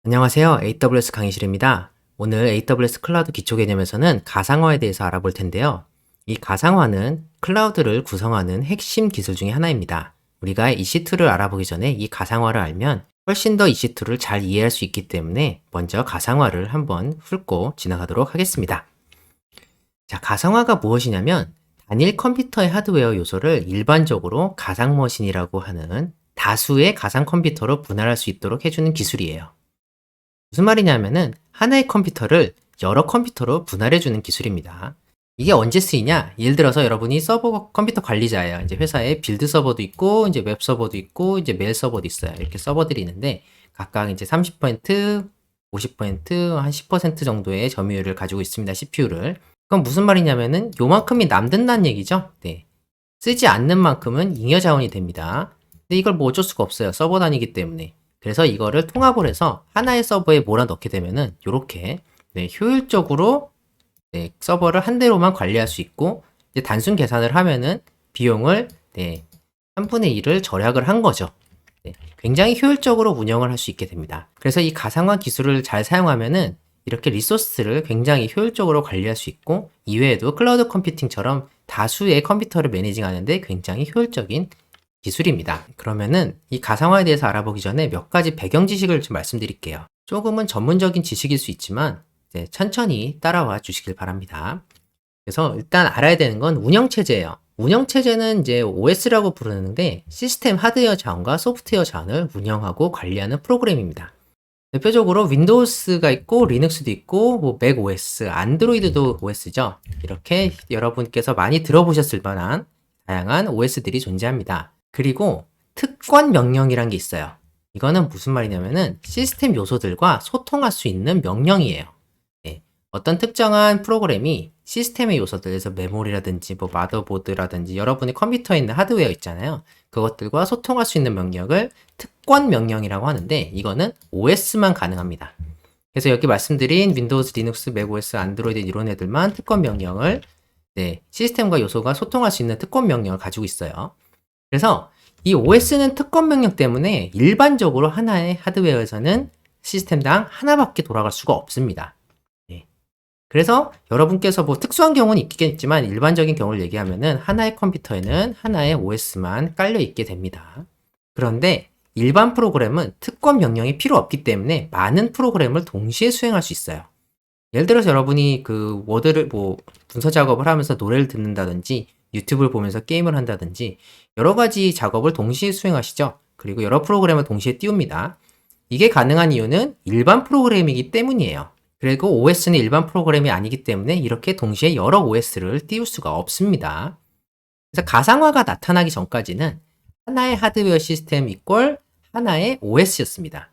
안녕하세요. AWS 강의실입니다. 오늘 AWS 클라우드 기초 개념에서는 가상화에 대해서 알아볼 텐데요. 이 가상화는 클라우드를 구성하는 핵심 기술 중에 하나입니다. 우리가 EC2를 알아보기 전에 이 가상화를 알면 훨씬 더 EC2를 잘 이해할 수 있기 때문에 먼저 가상화를 한번 훑고 지나가도록 하겠습니다. 자, 가상화가 무엇이냐면 단일 컴퓨터의 하드웨어 요소를 일반적으로 가상머신이라고 하는 다수의 가상 컴퓨터로 분할할 수 있도록 해주는 기술이에요. 무슨 말이냐면은 하나의 컴퓨터를 여러 컴퓨터로 분할해주는 기술입니다. 이게 언제 쓰이냐? 예를 들어서 여러분이 서버 컴퓨터 관리자예요. 이제 회사에 빌드 서버도 있고, 이제 웹 서버도 있고, 이제 메일 서버도 있어요. 이렇게 서버들이 있는데, 각각 이제 30%, 50%, 한 10% 정도의 점유율을 가지고 있습니다. CPU를. 그건 무슨 말이냐면은 요만큼이 남는다는 얘기죠. 네. 쓰지 않는 만큼은 잉여 자원이 됩니다. 근데 이걸 뭐 어쩔 수가 없어요. 서버 단위이기 때문에. 그래서 이거를 통합을 해서 하나의 서버에 몰아넣게 되면은 이렇게 효율적으로 서버를 한 대로만 관리할 수 있고 이제 단순 계산을 하면은 비용을 3분의 1을 절약을 한 거죠. 굉장히 효율적으로 운영을 할 수 있게 됩니다. 그래서 이 가상화 기술을 잘 사용하면은 이렇게 리소스를 굉장히 효율적으로 관리할 수 있고 이외에도 클라우드 컴퓨팅처럼 다수의 컴퓨터를 매니징하는데 굉장히 효율적인 기술입니다. 그러면은 이 가상화에 대해서 알아보기 전에 몇 가지 배경 지식을 좀 말씀드릴게요. 조금은 전문적인 지식일 수 있지만 천천히 따라와 주시길 바랍니다. 그래서 일단 알아야 되는 건 운영체제예요. 운영체제는 이제 OS라고 부르는데 시스템 하드웨어 자원과 소프트웨어 자원을 운영하고 관리하는 프로그램입니다. 대표적으로 윈도우스가 있고 리눅스도 있고 뭐 맥 OS, 안드로이드도 OS죠. 이렇게 여러분께서 많이 들어보셨을 만한 다양한 OS들이 존재합니다. 그리고 특권 명령이란 게 있어요. 이거는 무슨 말이냐면은 시스템 요소들과 소통할 수 있는 명령이에요. 어떤 특정한 프로그램이 시스템의 요소들, 그래서 메모리라든지 뭐 마더보드라든지 여러분의 컴퓨터에 있는 하드웨어 있잖아요. 그것들과 소통할 수 있는 명령을 특권 명령이라고 하는데 이거는 OS만 가능합니다. 그래서 여기 말씀드린 윈도우즈, 리눅스, 맥OS, 안드로이드 이런 애들만 특권 명령을 시스템과 요소가 소통할 수 있는 특권 명령을 가지고 있어요. 그래서 이 OS는 특권 명령 때문에 일반적으로 하나의 하드웨어에서는 시스템당 하나밖에 돌아갈 수가 없습니다. 그래서 여러분께서 뭐 특수한 경우는 있겠지만 일반적인 경우를 얘기하면은 하나의 컴퓨터에는 하나의 OS만 깔려 있게 됩니다. 그런데 일반 프로그램은 특권 명령이 필요 없기 때문에 많은 프로그램을 동시에 수행할 수 있어요. 예를 들어서 여러분이 그 워드를 뭐 문서 작업을 하면서 노래를 듣는다든지 유튜브를 보면서 게임을 한다든지 여러 가지 작업을 동시에 수행하시죠. 그리고 여러 프로그램을 동시에 띄웁니다. 이게 가능한 이유는 일반 프로그램이기 때문이에요. 그리고 OS는 일반 프로그램이 아니기 때문에 이렇게 동시에 여러 OS를 띄울 수가 없습니다. 그래서 가상화가 나타나기 전까지는 하나의 하드웨어 시스템 이꼴 하나의 OS였습니다.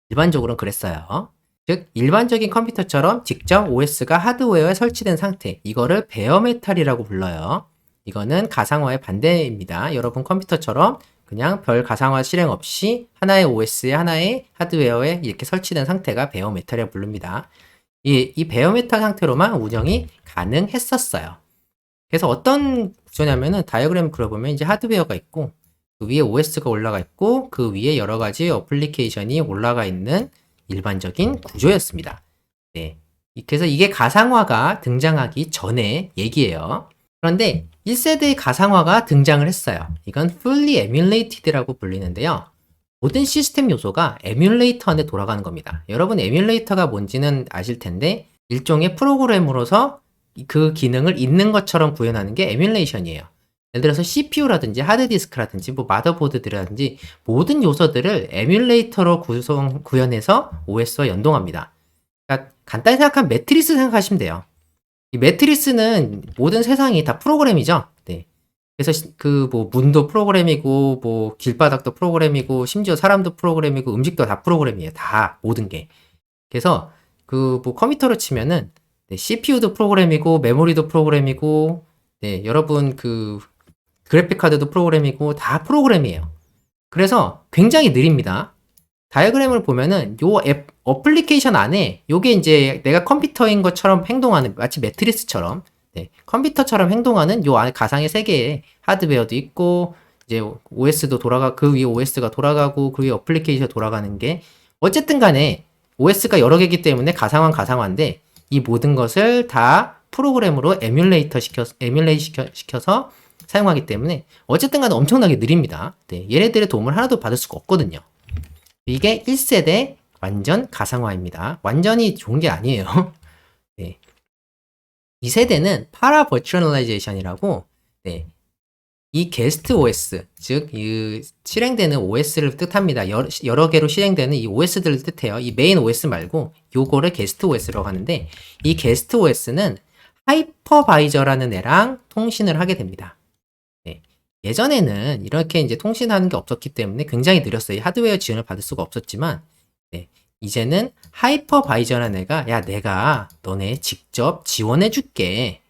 일반적으로는 그랬어요. 즉 일반적인 컴퓨터처럼 직접 OS가 하드웨어에 설치된 상태, 이거를 베어메탈이라고 불러요. 이거는 가상화의 반대입니다. 여러분 컴퓨터처럼 그냥 별 가상화 실행 없이 하나의 OS에 하나의 하드웨어에 이렇게 설치된 상태가 베어메탈이라고 부릅니다. 이 베어메탈 상태로만 운영이 가능했었어요. 그래서 어떤 구조냐면은 다이어그램을 그려보면 이제 하드웨어가 있고 그 위에 OS가 올라가 있고 그 위에 여러 가지 어플리케이션이 올라가 있는 일반적인 구조였습니다. 그래서 이게 가상화가 등장하기 전의 얘기예요. 그런데 1세대의 가상화가 등장을 했어요. 이건 fully emulated라고 불리는데요. 모든 시스템 요소가 에뮬레이터 안에 돌아가는 겁니다. 여러분 에뮬레이터가 뭔지는 아실 텐데 일종의 프로그램으로서 그 기능을 있는 것처럼 구현하는 게 에뮬레이션이에요. 예를 들어서 CPU라든지 하드디스크라든지 뭐 마더보드라든지 모든 요소들을 에뮬레이터로 구현해서 OS와 연동합니다. 그러니까 간단히 생각하면 매트리스 생각하시면 돼요. 이 매트리스는 모든 세상이 다 프로그램이죠. 그래서 그 뭐 문도 프로그램이고 뭐 길바닥도 프로그램이고 심지어 사람도 프로그램이고 음식도 다 프로그램이에요. 다 모든 게. 그래서 그 뭐 컴퓨터로 치면은 CPU도 프로그램이고 메모리도 프로그램이고 여러분 그 그래픽 카드도 프로그램이고 다 프로그램이에요. 그래서 굉장히 느립니다. 다이어그램을 보면은 요 앱 어플리케이션 안에 요게 이제 내가 컴퓨터인 것처럼 행동하는 마치 매트리스처럼 컴퓨터처럼 행동하는 요 안에 가상의 세계에 하드웨어도 있고 이제 OS도 돌아가 그 위에 OS가 돌아가고 그 위에 어플리케이션 돌아가는 게 어쨌든 간에 OS가 여러 개이기 때문에 가상화인데 이 모든 것을 다 프로그램으로 에뮬레이트 시켜서 사용하기 때문에 어쨌든 간에 엄청나게 느립니다. 네, 얘네들의 도움을 하나도 받을 수가 없거든요. 이게 1세대 완전 가상화입니다. 완전히 좋은 게 아니에요. 네. 2세대는 파라 버추얼라이제이션이라고 네, 이 게스트 OS, 즉 이 실행되는 OS를 뜻합니다. 여러 개로 실행되는 이 OS들을 뜻해요. 이 메인 OS 말고 요거를 게스트 OS라고 하는데 이 게스트 OS는 하이퍼바이저라는 애랑 통신을 하게 됩니다. 네. 예전에는 이렇게 이제 통신하는 게 없었기 때문에 굉장히 느렸어요. 하드웨어 지원을 받을 수가 없었지만 네. 이제는 하이퍼바이저라는 애가 야 내가 너네 직접 지원해 줄게.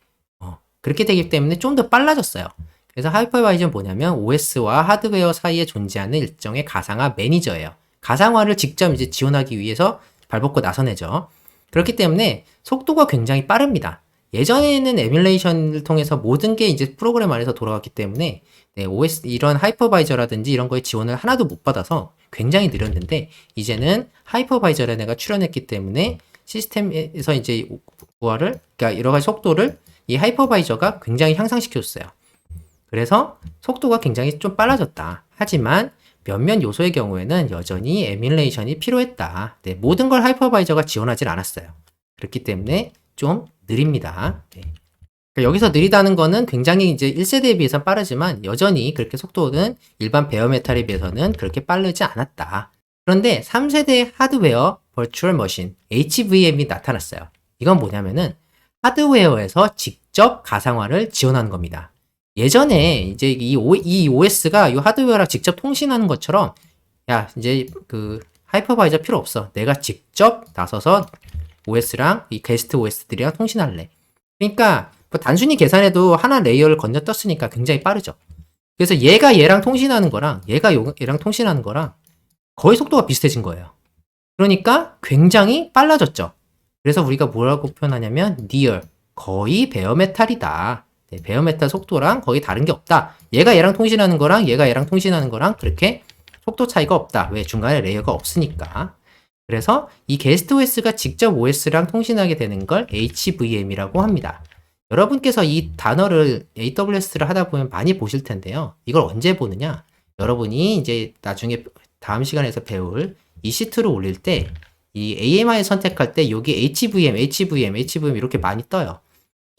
그렇게 되기 때문에 좀 더 빨라졌어요. 그래서 하이퍼바이저는 뭐냐면 OS와 하드웨어 사이에 존재하는 일종의 가상화 매니저예요. 가상화를 직접 이제 지원하기 위해서 발벗고 나선 애죠. 그렇기 때문에 속도가 굉장히 빠릅니다. 예전에는 에뮬레이션을 통해서 모든 게 이제 프로그램 안에서 돌아갔기 때문에 네, OS 이런 하이퍼바이저라든지 이런 거에 지원을 하나도 못 받아서 굉장히 느렸는데 이제는 하이퍼바이저라는 애가 출현했기 때문에 시스템에서 이제 그러니까 여러 가지 속도를 이 하이퍼바이저가 굉장히 향상시켰어요. 그래서 속도가 굉장히 좀 빨라졌다. 하지만 몇몇 요소의 경우에는 여전히 에뮬레이션이 필요했다. 네, 모든 걸 하이퍼바이저가 지원하진 않았어요. 그렇기 때문에 좀 느립니다. 네. 그러니까 여기서 느리다는 거는 굉장히 이제 1세대에 비해서 빠르지만 여전히 그렇게 속도는 일반 베어메탈에 비해서는 그렇게 빠르지 않았다. 그런데 3세대 하드웨어 버추얼 머신 HVM이 나타났어요. 이건 뭐냐면은 하드웨어에서 직접 가상화를 지원하는 겁니다. 예전에 이제 이 OS가 이 하드웨어랑 직접 통신하는 것처럼 야 이제 그 하이퍼바이저 필요 없어. 내가 직접 나서서 OS랑 이 게스트 OS들이랑 통신할래. 그러니까 뭐 단순히 계산해도 하나 레이어를 건너떴으니까 굉장히 빠르죠. 그래서 얘가 얘랑 통신하는 거랑 얘가 얘랑 통신하는 거랑 거의 속도가 비슷해진 거예요. 그러니까 굉장히 빨라졌죠. 그래서 우리가 뭐라고 표현하냐면 near, 거의 베어메탈이다. 네, 베어메탈 속도랑 거의 다른 게 없다. 얘가 얘랑 통신하는 거랑 얘가 얘랑 통신하는 거랑 그렇게 속도 차이가 없다. 왜? 중간에 레이어가 없으니까. 그래서 이 게스트 OS가 직접 OS랑 통신하게 되는 걸 HVM이라고 합니다. 여러분께서 이 단어를 AWS를 하다 보면 많이 보실 텐데요. 이걸 언제 보느냐? 여러분이 이제 나중에 다음 시간에서 배울 EC2를 올릴 때 이 AMI 선택할 때 여기 HVM 이렇게 많이 떠요.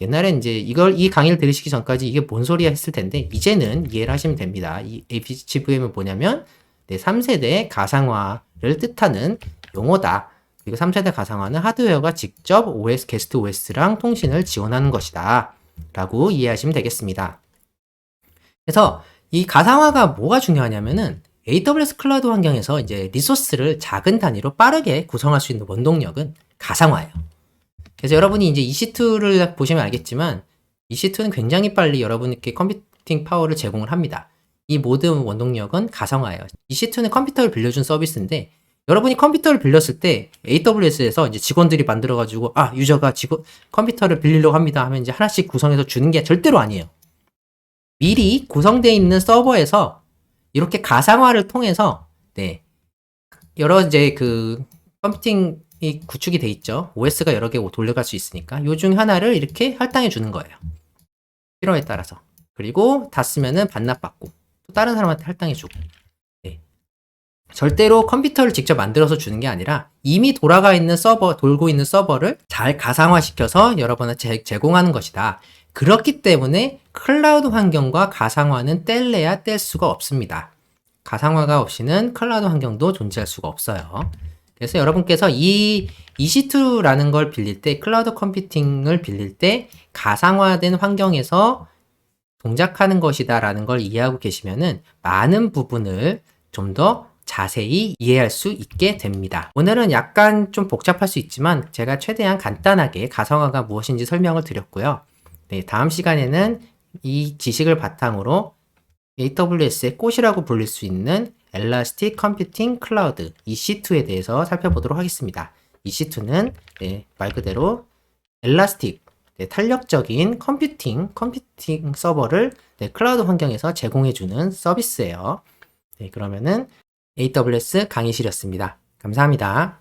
옛날엔 이제 이 강의를 들으시기 전까지 이게 뭔 소리야 했을 텐데 이제는 이해를 하시면 됩니다. 이 HVM은 뭐냐면 3세대 가상화를 뜻하는 용어다. 그리고 3세대 가상화는 하드웨어가 직접 OS, 게스트 OS랑 통신을 지원하는 것이다. 라고 이해하시면 되겠습니다. 그래서 이 가상화가 뭐가 중요하냐면은 AWS 클라우드 환경에서 이제 리소스를 작은 단위로 빠르게 구성할 수 있는 원동력은 가상화예요. 그래서 여러분이 이제 EC2를 보시면 알겠지만 EC2는 굉장히 빨리 여러분께 컴퓨팅 파워를 제공을 합니다. 이 모든 원동력은 가상화예요. EC2는 컴퓨터를 빌려준 서비스인데 여러분이 컴퓨터를 빌렸을 때 AWS에서 이제 직원들이 만들어가지고 유저가 컴퓨터를 빌리려고 합니다 하면 이제 하나씩 구성해서 주는 게 절대로 아니에요. 미리 구성되어 있는 서버에서 이렇게 가상화를 통해서 여러 이제 그 컴퓨팅이 구축이 돼 있죠. OS가 여러 개 돌려갈 수 있으니까 요 중 하나를 이렇게 할당해 주는 거예요. 필요에 따라서. 그리고 다 쓰면은 반납받고 또 다른 사람한테 할당해 주고. 절대로 컴퓨터를 직접 만들어서 주는 게 아니라 이미 돌고 있는 서버를 잘 가상화시켜서 여러분한테 제공하는 것이다. 그렇기 때문에 클라우드 환경과 가상화는 뗄래야 뗄 수가 없습니다. 가상화가 없이는 클라우드 환경도 존재할 수가 없어요. 그래서 여러분께서 이 EC2라는 걸 빌릴 때, 클라우드 컴퓨팅을 빌릴 때 가상화된 환경에서 동작하는 것이다 라는 걸 이해하고 계시면은 많은 부분을 좀 더 자세히 이해할 수 있게 됩니다. 오늘은 약간 좀 복잡할 수 있지만 제가 최대한 간단하게 가상화가 무엇인지 설명을 드렸고요. 다음 시간에는 이 지식을 바탕으로 AWS의 꽃이라고 불릴 수 있는 Elastic Computing Cloud EC2에 대해서 살펴보도록 하겠습니다. EC2는 말 그대로 엘라스틱, 탄력적인 컴퓨팅 서버를 클라우드 환경에서 제공해주는 서비스예요. 그러면은 AWS 강의실이었습니다. 감사합니다.